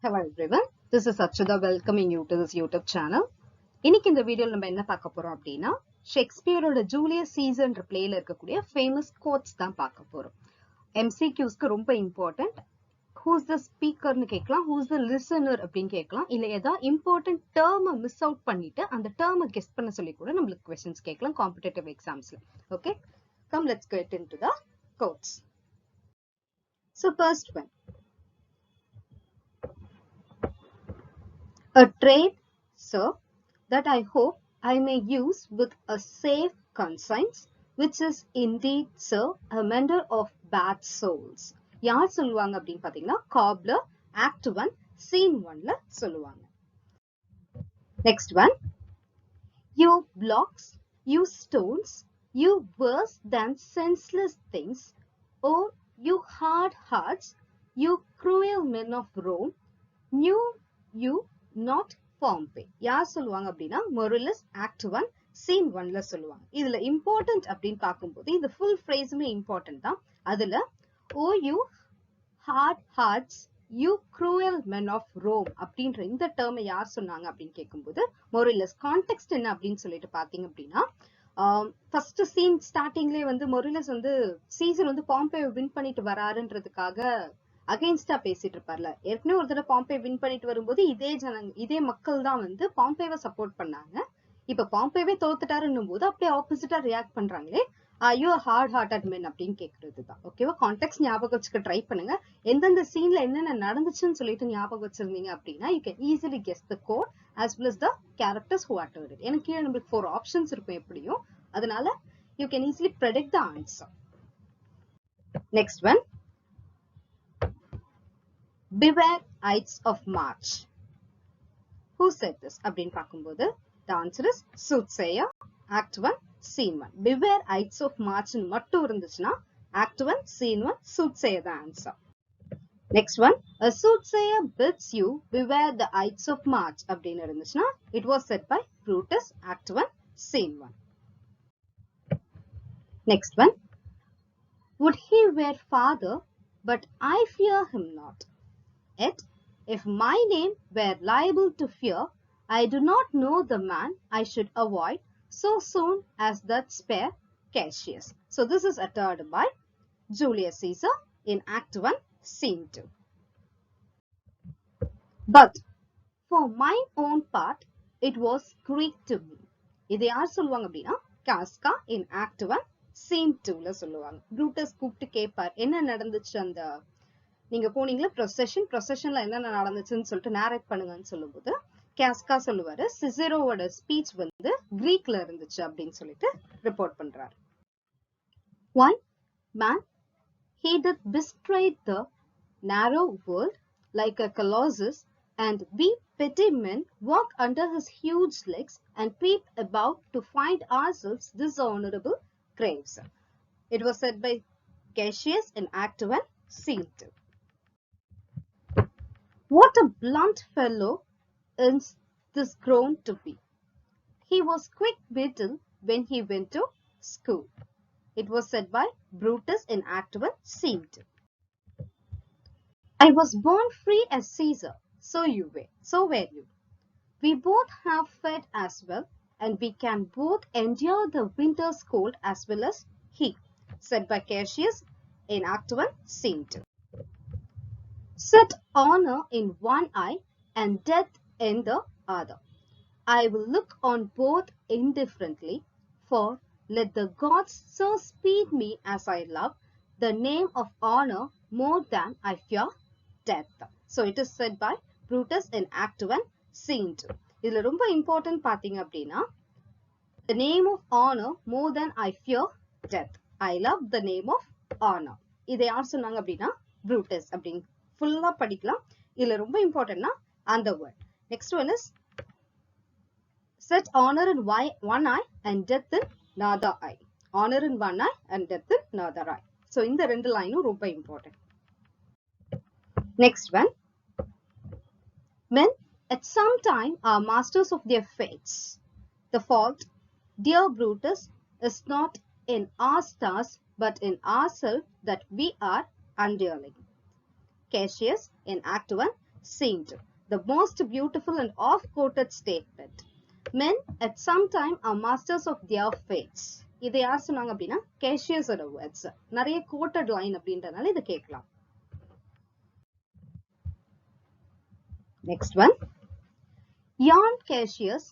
Hello everyone, this is Achudha welcoming you to this YouTube channel. இன்னைக்கு இந்த வீடியோல நம்ம என்ன பார்க்க போறோம் அப்படின்னா ஷேக்ஸ்பியரோட ஜூலியஸ் சீசர்ன்ற பிளேல இருக்கக்கூடிய ஃபேமஸ் கோட்ஸ் தான் பார்க்க போறோம். MCQஸ்க்கு ரொம்ப இம்பார்ட்டன்ட். ஹூஸ் த ஸ்பீக்கர்னு கேட்கலாம், ஹூஸ் த லிசனர் அப்படின்னு கேட்கலாம், இல்ல ஏதாவது இம்பார்ட்டன்ட் டேர்மை மிஸ் அவுட் பண்ணிட்டு அந்த டேர்மை கெஸ் பண்ண சொல்லி கூட நம்மளுக்கு கொஸ்டின்ஸ் கேட்கலாம் காம்படிட்டிவ் எக்ஸாம்ஸ்ல. Okay, come let's get into the quotes. So first one, a trade, sir, that I hope I may use with a safe conscience, which is indeed, sir, a mender of bad souls. யார் சொல்லுவாங்க அப்படின்னு பாத்தீங்கன்னா cobbler act 1 scene 1ல சொல்லுவாங்க. Next one, you blocks, you stones, you worse than senseless things, oh you hard hearts, you cruel men of Rome, knew you not Pompey. யார் சொல்லுவாங்க அப்படின்னா மொரிலஸ் act 1 scene 1ல சொல்லுவாங்க. இதுல இம்பார்ட்டன்ட் அப்படின்னு பார்க்கும்போது இந்த ஃபுல் ஃப்ரேஸுமே இம்பார்ட்டன்ட் தான். அதுல O you hard hearts you cruel men of Rome அப்படின்ற இந்த டேர்மை யார் சொன்னாங்க அப்படின்னு கேட்கும்போது மொரிலஸ். கான்டெக்ஸ்ட் என்ன அப்படின்னு சொல்லிட்டு பாத்தீங்க அப்படின்னா ஃபர்ஸ்ட் சீன் ஸ்டார்டிங்லேயே வந்து மொரிலஸ் வந்து சீசர் வந்து பாம்பேவை வின் பண்ணிட்டு வராருன்றதுக்காக அகைன்ஸ்டா பேசிட்டு இருப்பார்ல. ஏற்கனவே ஒரு தடவை பாம்பே வின் பண்ணிட்டு வரும்போது இதே மக்கள் தான் வந்து பாம்பேவை சப்போர்ட் பண்ணாங்க. இப்ப பாம்பேவே தோத்துட்டாருன்னும் போது அப்படியே ஆப்போசிட்டா ரியாக்ட் பண்றாங்களே, ஐயோ ஹார்ட் ஹார்ட்டட் மென் அப்படின்னு கேக்குறது தான். ஓகேவா, கான்டெக்ட் ஞாபகம் வச்சுக்க ட்ரை பண்ணுங்க. எந்தெந்த சீன்ல என்னென்ன நடந்துச்சுன்னு சொல்லிட்டு ஞாபகம் வச்சிருந்தீங்க அப்படின்னா you can easily guess the code as well as the characters who uttered it. எனக்கு கீழே நம்மளுக்கு 4 ஆப்ஷன்ஸ் இருக்கும் எப்படியும், அதனால you can easily predict the answer. Next one, beware ides of March. Who said this அப்படின்னு பார்க்கும்போது the answer is soothsayer, act 1 scene 1. beware ides of March மட்டும் இருந்துச்சுன்னா act 1 scene 1 soothsayer the answer. Next one, a soothsayer bids you beware the ides of March அப்படின்னு இருந்துச்சுன்னா it was said by Brutus, act 1 scene 1. Next one, would he were father, but I fear him not. Yet, if my name were liable to fear, I do not know the man I should avoid so soon as that spare Cassius. So this is uttered by Julius Caesar in Act 1, Scene 2. But for my own part, it was Greek to me. இது யார் சொல்லுவாங்க அப்படின்னா Casca in Act 1, Scene 2ல சொல்லுவாங்க. Brutus கூப்பிட்டு கேட்பார் என்ன நடந்துச்சு, அந்த நீங்க போனீங்களா ப்ரொசெஷன்ல என்னென்ன நடந்துச்சுன்னு சொல்லிட்டு நேரேட் பண்ணுங்கன்னு சொல்லும்போது காஸ்கா சொல்லுவாரு சிசரோவோட ஸ்பீச் வந்து கிரீக்ல இருந்துச்சு அப்படின்னு சொல்லிட்டு ரிப்போர்ட் பண்றாரு. One man, he that bestrayed the narrow world like a colossus, and we petty men walk under his huge legs and peep about to find ourselves dishonorable graves. It was said by Cassius in Act 1, Scene 2. What a blunt fellow is this grown to be. He was quick-witted when he went to school. It was said by Brutus in Act 1, Scene 2. I was born free as Caesar, so were you. We both have fed as well, and we can both endure the winter's cold as well as he, said by Cassius in Act 1, Scene 2. Set honor in one eye and death in the other. I will look on both indifferently, for let the gods so speed me as I love the name of honor more than I fear death. So it is said by Brutus in Act 1, Scene 2. இதுல ரொம்ப important பாத்தீங்க அப்படின்னா the name of honor more than I fear death. I love the name of honor. இதை யார் சொன்னாங்க அப்படின்னா Brutus அப்படின்னு ஃபுல்லா படிக்கலாம். இதுல ரொம்ப இம்பார்ட்டன்ட்னா அந்த word. Next one is set honor in one eye and death in another eye. Honor in one eye and death in another eye. So இந்த ரெண்டு லைனும் ரொம்ப important. Next one, men at some time are masters of their fates. The fault, dear Brutus, is not in our stars but in ourselves that we are undearling. Cassius in Act 1, scene 2. The most beautiful and oft-quoted statement. Men at some time are masters of their fates. இதை யார் சொன்னாங்க அப்படின்னா கேஷியஸோட words. நிறைய coated line அப்படின்றதுனால இதை கேட்கலாம். Next one. Young Cassius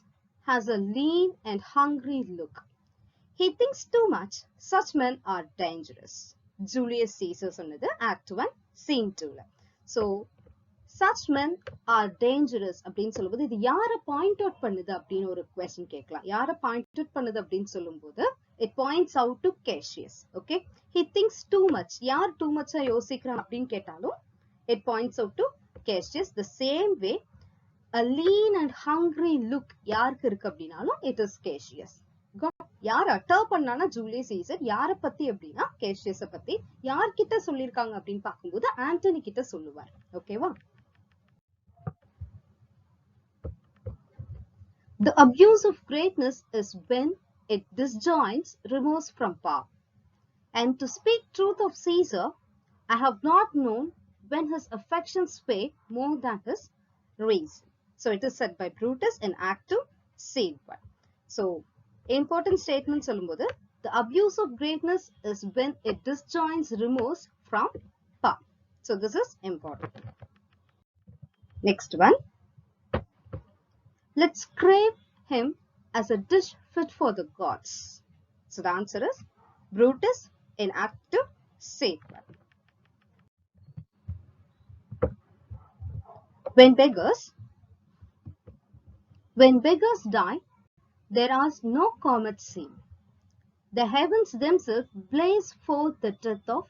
has a lean and hungry look. He thinks too much. Such men are dangerous. Julius Caesar சொன்னது Act 1 Scene 2ல. So such men are dangerous அப்படின்னு சொல்லும்போது இது யாரை பாயிண்ட் அவுட் பண்ணுது அப்படின்னு ஒரு கொஸ்டின் கேட்கலாம். யாரை பாயிண்ட் அவுட் பண்ணுது அப்படின்னு சொல்லும்போது it points out to Cassius. Okay, he thinks too much. யார் too much யோசிக்கிறான் அப்படின்னு கேட்டாலும் it points out to Cassius. The same way a lean and hungry look யாருக்கு இருக்கு அப்படின்னாலும் it is Cassius. யார் அட்டர் பண்ணானா ஜூலியஸ் சீசர், யாரை பத்தி அப்படின்னா கேஷியஸை பத்தி. யார்கிட்ட சொல்லியிருக்காங்க அப்படின்னு பார்க்கும்போது ஆண்டனி கிட்ட சொல்லுவார். ஓகேவா? The abuse of greatness is when it disjoins, removes from power. And to speak truth of Caesar, I have not known when his affections sway more than his reason. So it is said by Brutus in Act 2, Scene 1. So important statement சொல்லும்போது the abuse of greatness is when it disjoins, removes from power. So this is important. Next one. Let's crave him as a dish fit for the gods. So the answer is Brutus in Act 2, Scene 1. When beggars die, there are no comets seen. The heavens themselves blaze forth the death of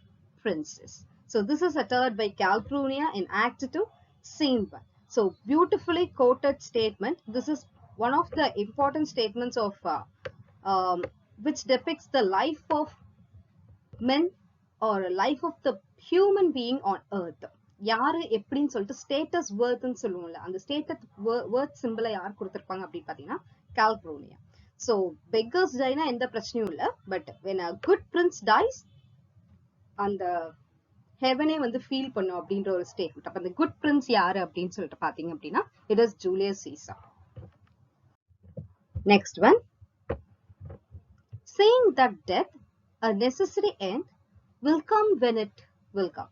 princes. So this is uttered by Calpurnia in Act 2, Scene 1. So beautifully quoted statement. This is one of the important statements of which depicts the life of men or life of the human being on earth. யாரு எப்படின்னு சொல்லிட்டு status வேர்த்னு சொல்லுவோம்ல, அந்த status worth சிம்பிளை யார் கொடுத்திருப்பாங்க அப்படின்னு பாத்தீங்கன்னா Calpurnia. So beggars die na எந்த பிரச்சனையும் இல்ல, but when a good prince dies அந்த ஹெவனே வந்து ஃபீல் பண்ணும் அப்படின்ற ஒரு ஸ்டேட்மெண்ட். அப்ப அந்த குட் பிரின்ஸ் யாரு அப்படின்னு சொல்லிட்டு பாத்தீங்க அப்படின்னா it is Julius Caesar. Next one. Saying that death, a necessary end, will come when it will come.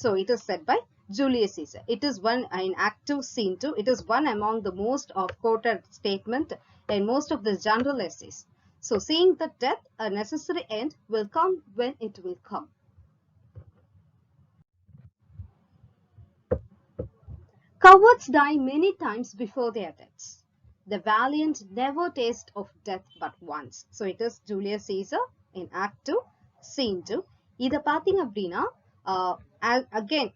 So it is said by Julius Caesar. It is one in Act 2, Scene 2. It is one among the most of quoted statement in most of the general essays. So saying that death, a necessary end, will come when it will come. Cowards die many times before their deaths. The valiant never taste of death but once. So it is Julius Caesar in Act 2, Scene 2. இத பாத்தீங்க அப்படின்னா again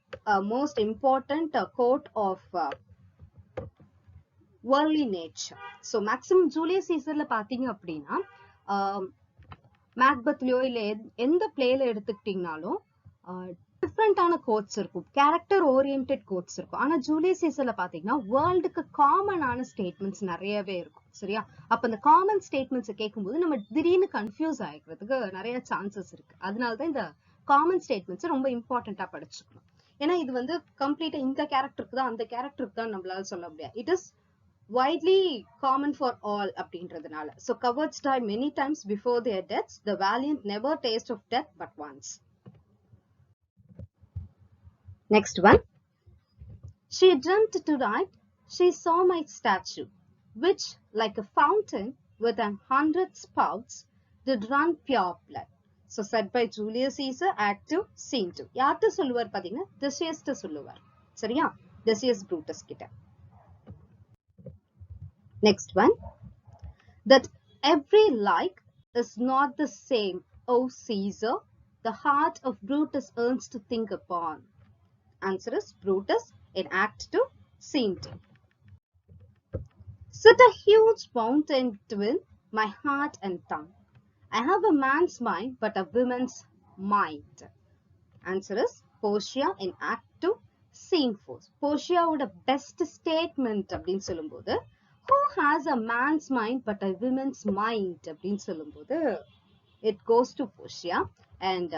most important quote of worldly nature. So maximum Julius Caesarல பாத்தீங்க அப்படின்னா மேக்பத்லயோ இல்ல எந்த பிளேல எடுத்துக்கிட்டீங்கனாலும் டிஃப்ரெண்டான quotes இருக்கும், கேரக்டர் ஓரியன்டட் கோட்ஸ் இருக்கும். ஆனா ஜூலியஸ் சீசர்ல பாத்தீங்கன்னா வேர்ல்டுக்கு காமனான ஸ்டேட்மெண்ட்ஸ் நிறையவே இருக்கும். சரியா? அப்ப அந்த காமன் ஸ்டேட்மெண்ட்ஸ் கேட்கும்போது நம்ம திடீர்னு கன்ஃபியூஸ் ஆகிக்கிறதுக்கு நிறைய சான்சஸ் இருக்கு. அதனாலதான் இந்த காமன் ஸ்டேட்மெண்ட்ஸ் ரொம்ப இம்பார்ட்டண்டா படிச்சுக்கணும். ஏன்னா இது வந்து கம்ப்ளீட்டா இந்த கேரக்டருக்கு தான் அந்த கேரக்டருக்கு தான் நம்மளால சொல்ல முடியாது. It is widely common for all அப்படின்றதுனால. So cowards die many times before their deaths. The valiant never taste of death but once. Next one. She dreamt tonight she saw my statue, which like a fountain with 100 spouts did run pure blood. So said by Julius Caesar, Act 2, Scene 2. யார்கிட்ட சொல்லுவார் பாத்தீங்கன்னா Theseus சொல்லுவார். சரியா? Theseus Brutus கிட்ட. Next one. That every like is not the same, O Caesar, the heart of Brutus earns to think upon. Answer is Brutus in Act 2, Scene 2. Sit a huge mountain between my heart and tongue. I have a man's mind but a woman's mind. Answer is Portia in Act 2, Scene 4. Portia would a best statement அப்படின்னு சொல்லும்போது who has a man's mind but a woman's mind அப்படின்னு சொல்லும்போது it goes to Portia. And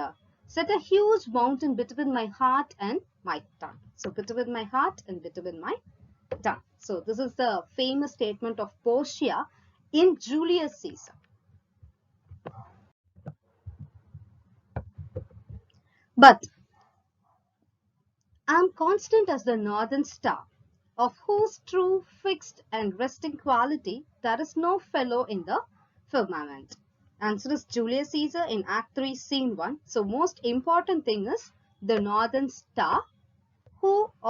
set a huge mountain between my heart and my tongue. So bitter with my heart and bitter with my tongue. So this is the famous statement of Portia in Julius Caesar. But I am constant as the northern star, of whose true, fixed, and resting quality there is no fellow in the firmament. Answer is Julius Caesar in Act 3, Scene 1. So most important thing is the northern star,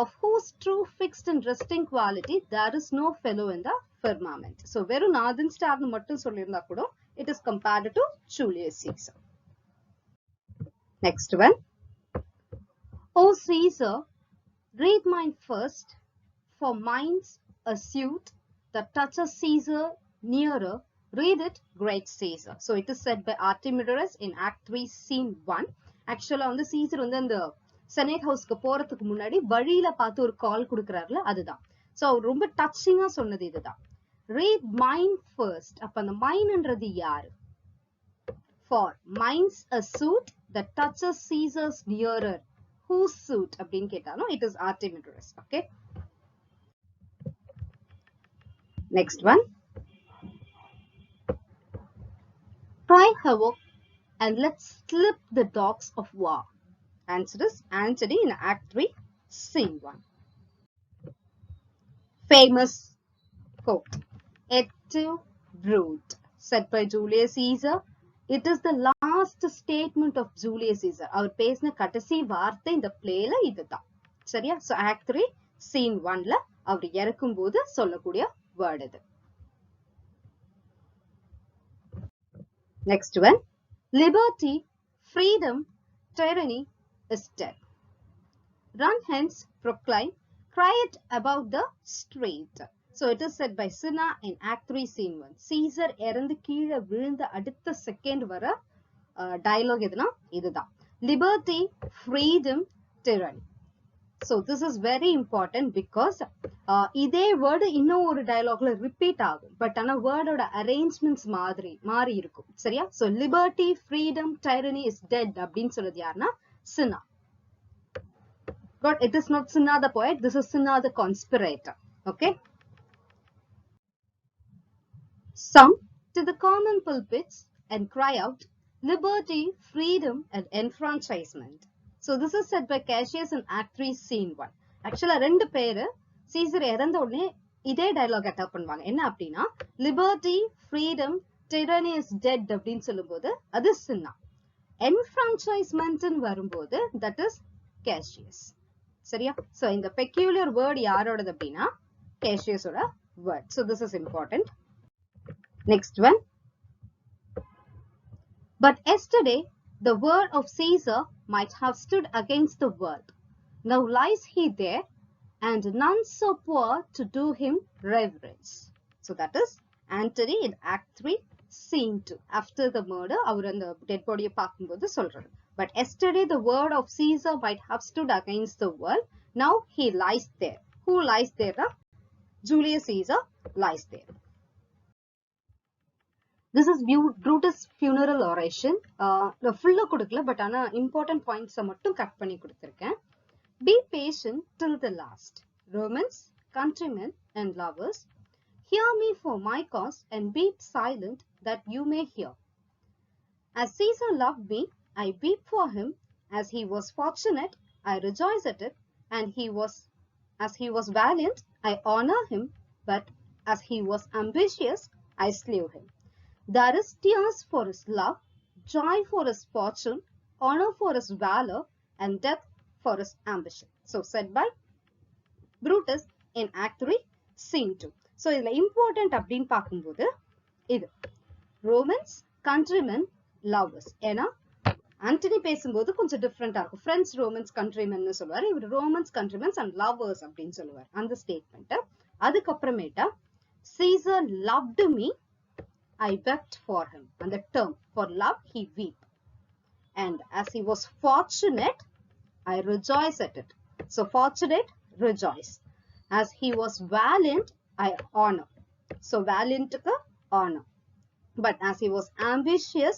of whose true, fixed, and resting quality there is no fellow in the firmament. So veru northern star nu mattum sollirundha kuda it is compared to Julius Caesar. Next one. O Caesar, read mine first, for mine's a suit that touches Caesar nearer. Read it, great Caesar. So it is said by Artemidorus in Act 3, Scene 1. Actually, on the Caesar வந்து அந்த senate ஹவுஸ்க்கு போறதுக்கு முன்னாடி வழியில பார்த்து ஒரு கால் கொடுக்குறாருல அதுதான். So ரொம்ப டச்சிங்கா சொன்னது இதுதான். Read mine first. அப்ப அந்த mineன்றது யாரு? For mine's a suit that touches Caesar's nearer. Whose suit? அப்படின்னு கேட்டாலும் it is Artemidorus. Okay. Next one. Cry havoc and let's slip the dogs of war. Answer is Antony in Act 3, Scene 1. Famous quote. Et tu, brute, said by Julius Caesar. It is the last statement of Julius Caesar. அவர் பேசின கடைசி வார்த்தை இந்த பிளேல இதுதான். சரியா? So Act 3, Scene 1ல அவர் இறக்கும் போது சொல்லக்கூடிய வேர்ட் இது. Next one. Liberty, freedom, tyranny is dead. Run hence, proclaim, cry it about the street. So it is said by Cinna in Act 3, Scene 1. Caesar இறந்து கீழே விழுந்த அடுத்த செகண்ட் வர டயலாக் எதுனா இதுதான். Liberty, freedom, tyranny. So this is very important because இதே word இன்னும் ஒரு டயலாக்ல ரிப்பீட் ஆகும். பட் ஆனா வேர்டோட அரேஞ்ச்மெண்ட்ஸ் மாறி இருக்கும். சரியா? So liberty, freedom, tyranny is dead அப்படின்னு சொல்றது யாருன்னா Cinna. But it is not Cinna the poet. This is Cinna the conspirator. Okay. Some to the common pulpits and cry out liberty, freedom, and enfranchisement. So this is said by Cassius in Act 3, Scene 1. Actually, ரெண்டு பேரு Caesar இறந்த உடனே இதே dialogue attack பண்ணுவாங்க. என்ன அப்படின்னா liberty, freedom, tyranny is dead அப்படின்னு சொல்லும்போது அது சின்னா. enfranchisement வரும்போது that is Cassius. சரியா? So இந்த peculiar word யாரோடது அப்படின்னா Cassiusோட word. So this is important. Next one. But yesterday the word of Caesar might have stood against the world. Now lies he there, and none so poor to do him reverence. So that is Antony in Act 3, Scene 2. After the murder, அவர் அந்த dead body பார்க்கும்போது சொல்றாரு. But yesterday the word of Caesar might have stood against the world. Now he lies there. Who lies there? Julius Caesar lies there. This is Brutus' funeral oration. ஃபுல்லா கொடுக்கல but ஆனா important பாயிண்ட்ஸை மட்டும் cut பண்ணி கொடுத்துருக்கேன். Be patient till the last. Romans, countrymen and lovers, hear me for my cause and be silent that you may hear. As Caesar loved me, I weep for him. As he was fortunate, I rejoice at it. And as he was valiant, I honor him. But as he was ambitious, I slew him. There is tears for his love, joy for his fortune, honor for his valor, and death for his ambition. So said by Brutus in Act 3, Scene 2. So இதுல important அப்படின்னு பார்க்கும்போது இது Romans, countrymen, lovers. ஏன்னா ஆண்டனி பேசும்போது கொஞ்சம் டிஃப்ரெண்டா இருக்கும். Friends, Romans, கண்ட்ரிமென்னு சொல்லுவார். இவர் ரோமன்ஸ், கண்ட்ரிமென்ஸ் அண்ட் லவ்வர்ஸ் அப்படின்னு சொல்லுவார் அந்த statement. அதுக்கப்புறமேட்டா Caesar loved me, I wept for him. And the term for love, he weep. And as he was fortunate, I rejoice at it. So fortunate, rejoice. As he was valiant, I honor. So valiant to honor. But as he was ambitious,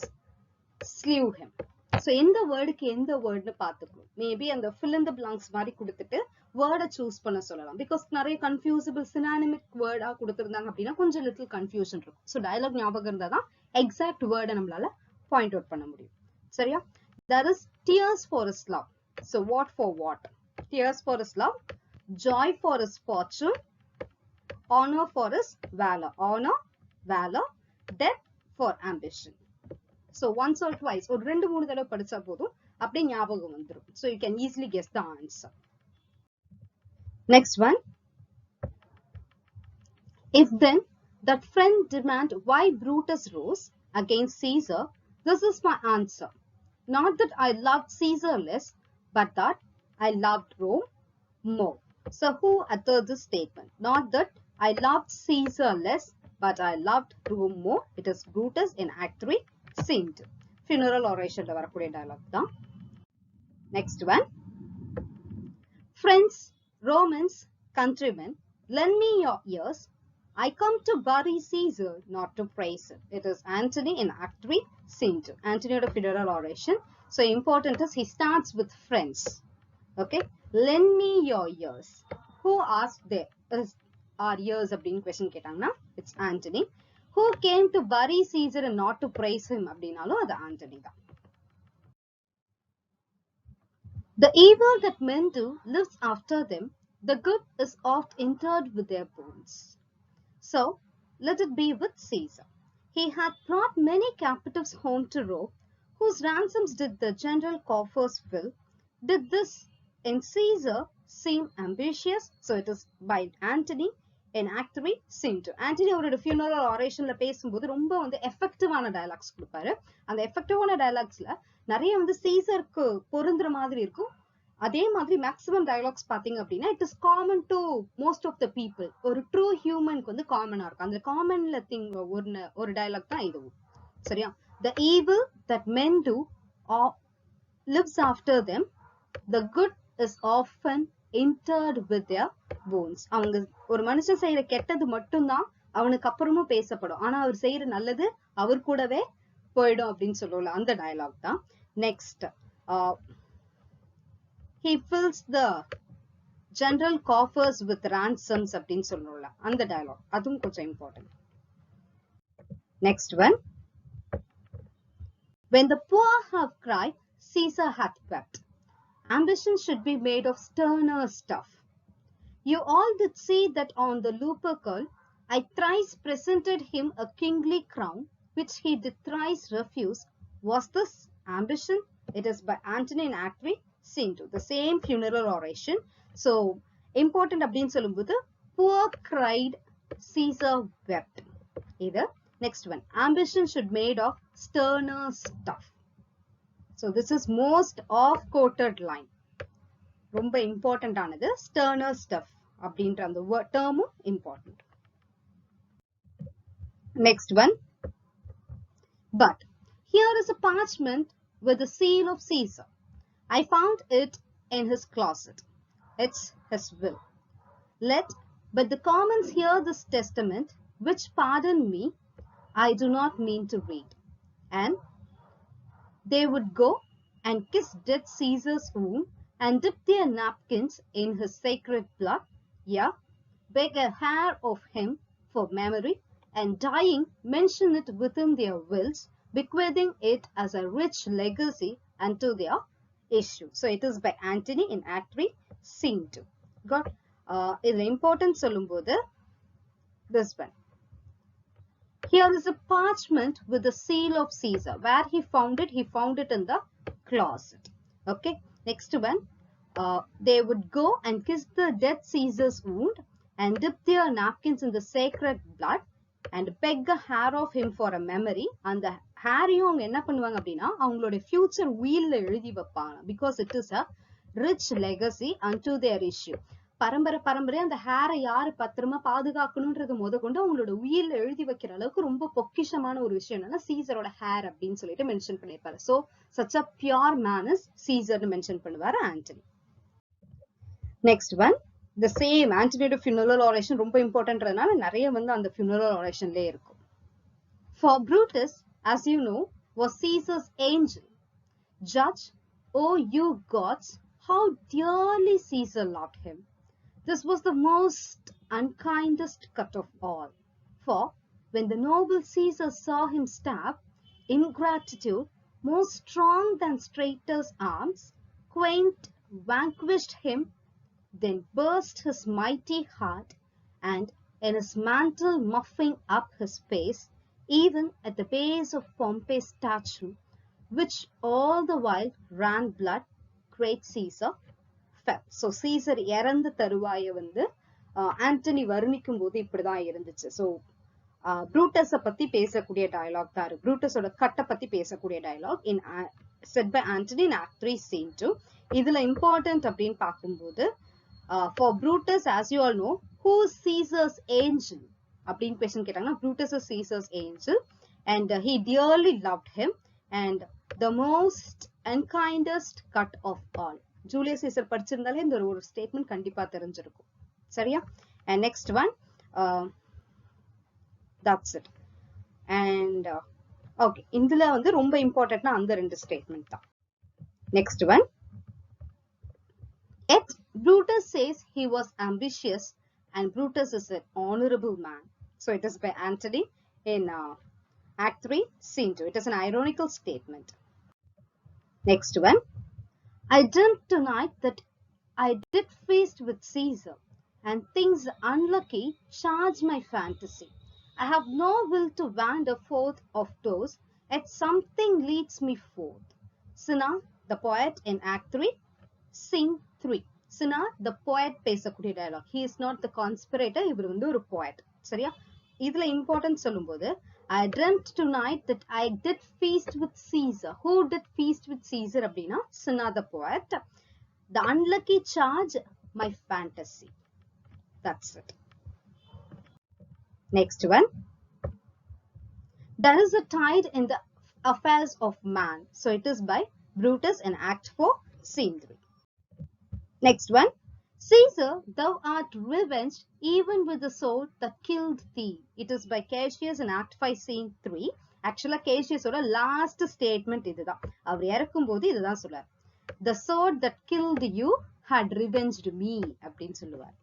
slew him. So எந்த வேர்டுக்கு எந்த வேர்ட்னு பார்த்துக்கணும். Maybe அந்த fill in the blanks மாதிரி கொடுத்துட்டு வேர்டை choose பண்ண சொல்லலாம். பிகாஸ் நிறைய கன்ஃபியூசிபிள் சினானிமிக் வேர்டா கொடுத்துருந்தாங்க அப்படின்னா கொஞ்சம் லிட்டில் கன்ஃபியூஷன் இருக்கும். ஸோ டயலாக் ஞாபகம் இருந்தால் தான் எக்ஸாக்ட் வேர்டை நம்மளால பாயிண்ட் அவுட் பண்ண முடியும். சரியா? There is tears for his love. So what for what? Tears for his love, joy for his fortune, honor for his valor. Honor, valor, death for ambition. So once or twice or ரெண்டு மூணு தடவை படிச்சா போதும் அப்படியே ஞாபகம் வந்துரும். So you can easily guess the answer. Next one. If then that friend demand why Brutus rose against Caesar, this is my answer. Not that I loved Caesar less, but that I loved Rome more. So who uttered this statement? Not that I loved Caesar less, but I loved Rome more. It is Brutus in Act 3, Scene 2. Funeral oration la varakudiya dialogue da. Next one. Friends, Romans, countrymen, lend me your ears. I come to bury Caesar, not to praise him. It is Antony in Act 3, Scene 2. Antony oda funeral oration. So important is he starts with friends. Okay. Lend me your ears. Who asked our ears abdin question ketanga? It's Antony. Who came to bury Caesar and not to praise him abdinalo adu Antony da. The evil that men do lives after them. The good is oft interred with their bones. So let it be with Caesar. He had brought many captives home to Rome, whose ransoms did the general coffers fill. Did this in Caesar seem ambitious? So it is by Antony in Act 3, Scene 2. Antony அவரோட funeral orationல பேசும்போது ரொம்ப வந்து எஃபெக்டிவான dialogues கொடுப்பாரு. அந்த எஃபெக்டிவான டயலாக்ஸ்ல நிறைய வந்து சீசருக்கு பொருந்துற மாதிரி இருக்கும். அதே மாதிரி மேக்ஸிமம் டயலாக்ஸ் பாத்தீங்க அப்படின்னா it is common to most of the people. ஒரு ட்ரூ ஹியூமனுக்கு வந்து காமனா இருக்கும். அந்த காமன்ல ஒரு டயலாக் தான் இதுவும். சரியா? The evil that men do lives after them. The good is often interred with their bones. அவங்க ஒரு மனுஷன் செய்யற கெட்டது மட்டும்தான் அவனுக்கு அப்புறமும் பேசப்படும். ஆனா அவர் செய்யற நல்லது அவர் கூடவே போயிடும் அப்படின்னு சொல்லல. அந்த டயலாக் தான். Next. He fills the general coffers with ransoms அப்படின்னு சொல்லல. அந்த டயலாக் அதுவும் கொஞ்சம் important. Next one. When the poor have cried, Caesar hath wept. Ambition should be made of sterner stuff. You all did see that on the Lupercal I thrice presented him a kingly crown, which he did thrice refuse. Was this ambition? It is by Antony in Act 3, Scene 2. The same funeral oration. So, important அப்படின்னு சொல்லும்போது poor cried, Caesar wept. Either. Next one. Ambition should be made of sterner stuff. So, this is most oft quoted line. ரொம்ப important ஆனது sterner stuff அப்படின்ற அந்த termum important. Next one. But here is a parchment with the seal of Caesar. I found it in his closet. It's his will. Let but the commons hear this testament, which pardon me, I do not mean to read. And they would go and kiss dead Caesar's wound and dip their napkins in his sacred blood, yeah, beg a hair of him for memory, and dying mention it within their wills, bequeathing it as a rich legacy unto their issue. So it is by Antony in Act 3, Scene 2. Got the important சொல்லும்போது this one. Here is a parchment with the seal of Caesar. Where he found it? He found it in the closet. Okay. Next one. They would go and kiss the dead Caesar's wound and dip their napkins in the sacred blood and beg a hair of him for a memory. And the hair-யும் அவங்க என்ன பண்ணுவாங்க அப்படின்னா அவங்களோட future wheel-ல எழுதி வைப்பாங்க. Because it is a rich legacy unto their issue. பரம்பரை அந்த ஹேரை யாரு பத்திரமா பாதுகாக்கணும்ன்றது கொண்டு அவங்களோட உயிர்ல எழுதி வைக்கிற அளவுக்கு ரொம்ப பொக்கிஷமான ஒரு விஷயம் என்னன்னா சீசரோட ஹேர் அப்படின்னு சொல்லிட்டு மென்ஷன் பண்ணிருப்பாரு. So such a pure man is சீசர்னு மென்ஷன் பண்ணுவாரு Antony. Next one. the same ஆண்டனியோட funeral oration ரொம்ப இம்பார்ட்டன்ட்றதுனால நிறைய வந்து அந்த funeral orationலயே இருக்கும். For Brutus, as you know, was Caesar's angel. Judge, O you gods, how dearly Caesar loved him. This was the most unkindest cut of all. For when the noble Caesar saw him stab, ingratitude, more strong than Strater's arms, quaint vanquished him, then burst his mighty heart, and in his mantle muffing up his face, even at the base of Pompey's statue, which all the while ran blood, great Caesar fell. So Caesar இறந்த தருவாயை வந்து ஆண்டனி வர்ணிக்கும் போது இப்படிதான் இருந்துச்சு. So ப்ரூட்டஸை பத்தி பேசக்கூடிய dialogue தான் இருக்கு. ப்ரூட்டஸோட கட்டை பத்தி பேசக்கூடிய dialogue in set by Antony in act 3 scene 2. இதுல இம்பார்ட்டன்ட் அப்படின்னு பார்க்கும்போது for Brutus, as you all know, who is Caesar's angel? அப்படின்னு question கேட்டாங்கன்னா Brutus is Caesar's angel and he dearly loved him and the most unkindest cut of all. Julius Caesar படிச்சிருந்தாலே இந்த ஒரு statement கண்டிப்பா தெரிஞ்சிருக்கும். சரியா? And next one, that's it. And okay, இதுல வந்து ரொம்ப இம்பார்ட்டன்ட்னா அந்த ரெண்டு ஸ்டேட்மெண்ட் தான். Next one. Yet Brutus says he was ambitious and Brutus is an honorable man. So it is by Antony in Act 3, Scene 2. It is an ironical statement. Next one. I dreamt tonight that I did feast with Caesar, and things unlucky charge my fantasy. I have no will to wander forth of doors, yet something leads me forth. Cinna, the poet in Act 3, Scene 3. Cinna, the poet பேசக்கூடிய dialogue. He is not the conspirator. இவர் வந்து ஒரு poet. சரியா? இதுல important சொல்லும்போது I dreamt tonight that I did feast with Caesar. Who did feast with Caesar அப்படின்னா Cinna the poet. The unlucky charge my fantasy. That's it. Next one. There is a tide in the affairs of man. So it is by Brutus in Act 4, Scene 3. Next one. Caesar, thou art revenged even with the sword that killed thee. It is by Cassius in Act 5, Scene 3. Actually, Cassius oda last statement இதுதான். அவர் இறக்கும்போது இதுதான் சொல்றார். The sword that killed you had revenged me அப்படின்னு சொல்லுவார்.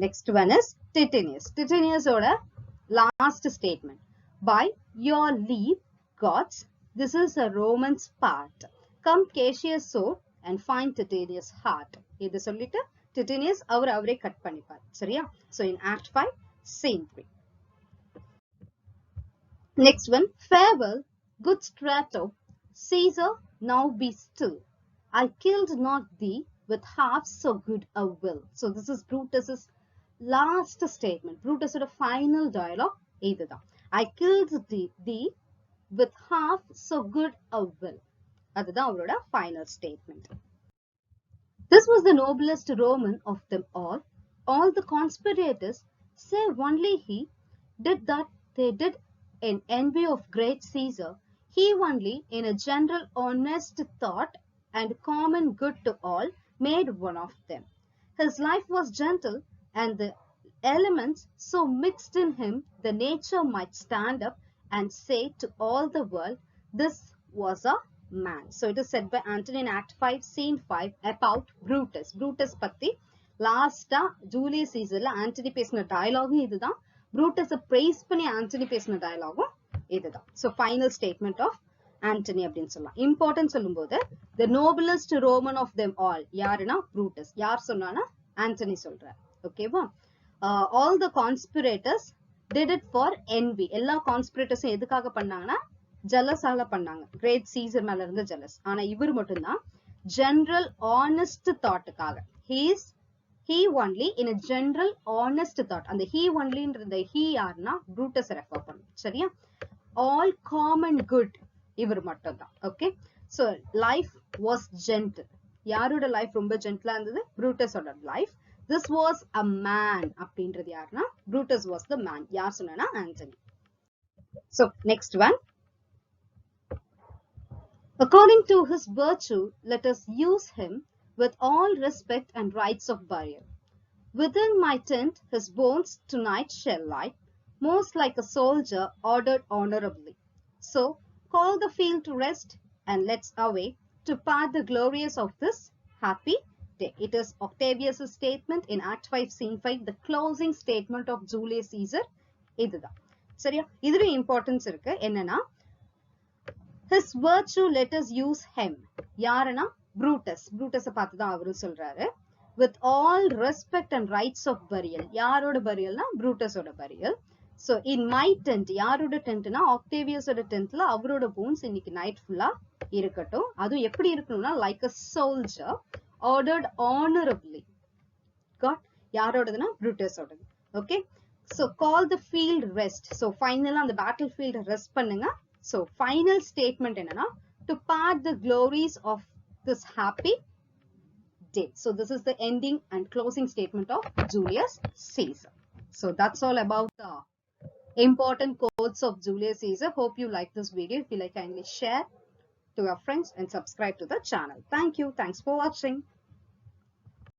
Next one is Titinius. Titinius oda last statement. By your leave, gods, this is a Roman's part. Come Cassius' sword and find Titinius' heart. இது சொல்லிட்டு Titinius அவரே cut பண்ணிப்பார். சரியா? So in Act 5, Scene 3. Next one. Farewell, good Strato. Caesar, now be still. I killed not thee with half so good a will. So this is Brutus's last statement. Brutus's final dialogue இதுதான். I killed thee with half so good a will. அதுதான் அவரோட final statement. This was the noblest Roman of them all. All the conspirators, save only he, did that they did in envy of great Caesar. He only, in a general honest thought and common good to all, made one of them. His life was gentle, and the elements so mixed in him, the nature might stand up and say to all the world, this was a man. So it is said by Antony in Act 5, Scene 5 about Brutus. Brutus பத்தி லாஸ்டா Julius சீசர்ல Antony பேசின டயலாகும் இதுதான். Brutus praise பண்ணி ஆண்டனி பேசின டயலாகும் இதுதான். So final statement of Antony அப்படின்னு சொல்லலாம். Important சொல்லும்போது the noblest Roman of them all யாருன்னா Brutus. யார் சொன்னானா ஆண்டனி சொல்றார். ஓகேவா? All the conspirators did it for envy. எல்லா கான்ஸ்பிரேட்டர்ஸும் எதுக்காக பண்ணாங்கன்னா ஜெலஸால பண்ணாங்க. கிரேட் சீசர் மேல இருந்து ஜெலஸ். ஆனா இவர் மட்டும்தான் ஜெனரல் ஆனஸ்ட் தாட்டுக்காக. he only in a general honest thought. அந்த he onlyன்றது he யாருன்னா Brutus ரெஃபர் பண்ணும். சரியா? all common good இவர் மட்டும்தான். ஓகே? so life was gentle. யாரோட லைஃப் ரொம்ப ஜென்டலா இருந்தது? Brutusோட லைஃப். this was a man அப்படின்றது யாருன்னா Brutus was the man. யார் சொன்னா Antony. so next one. According to his virtue, let us use him with all respect and rites of burial. Within my tent his bones tonight shall lie, most like a soldier ordered honorably. So call the field to rest, and let's away to part the glories of this happy day. It is Octavius' statement in Act 5, Scene 5, the closing statement of Julius Caesar. இதுதான் சரியா? இதுல importance இருக்கு. என்னன்னா, his virtue let us use him. யாருன்னா Brutus பார்த்து தான் அவரு சொல்றாரு. With all respect and rights of burial. யாரோட burialனா Brutusோட burial. So in my tent, யாரோட டென்ட்னா ஆக்டேவியஸோட டென்ட்ல அவரோட போன்ஸ் இன்னைக்கு நைட் ஃபுல்லா இருக்கட்டும். அதுவும் எப்படி இருக்கணும்னா like a soldier ordered honorably. Got? யாரோடதுன்னா Brutusோடது. Okay? So call the field rest. So finally அந்த battlefield rest பண்ணுங்க. So final statement என்னன்னா, to part the glories of this happy day. So this is the ending and closing statement of Julius Caesar. So that's all about the important quotes of Julius Caesar. Hope you like this video. If you like, kindly share to your friends and subscribe to the channel. Thank you. Thanks for watching.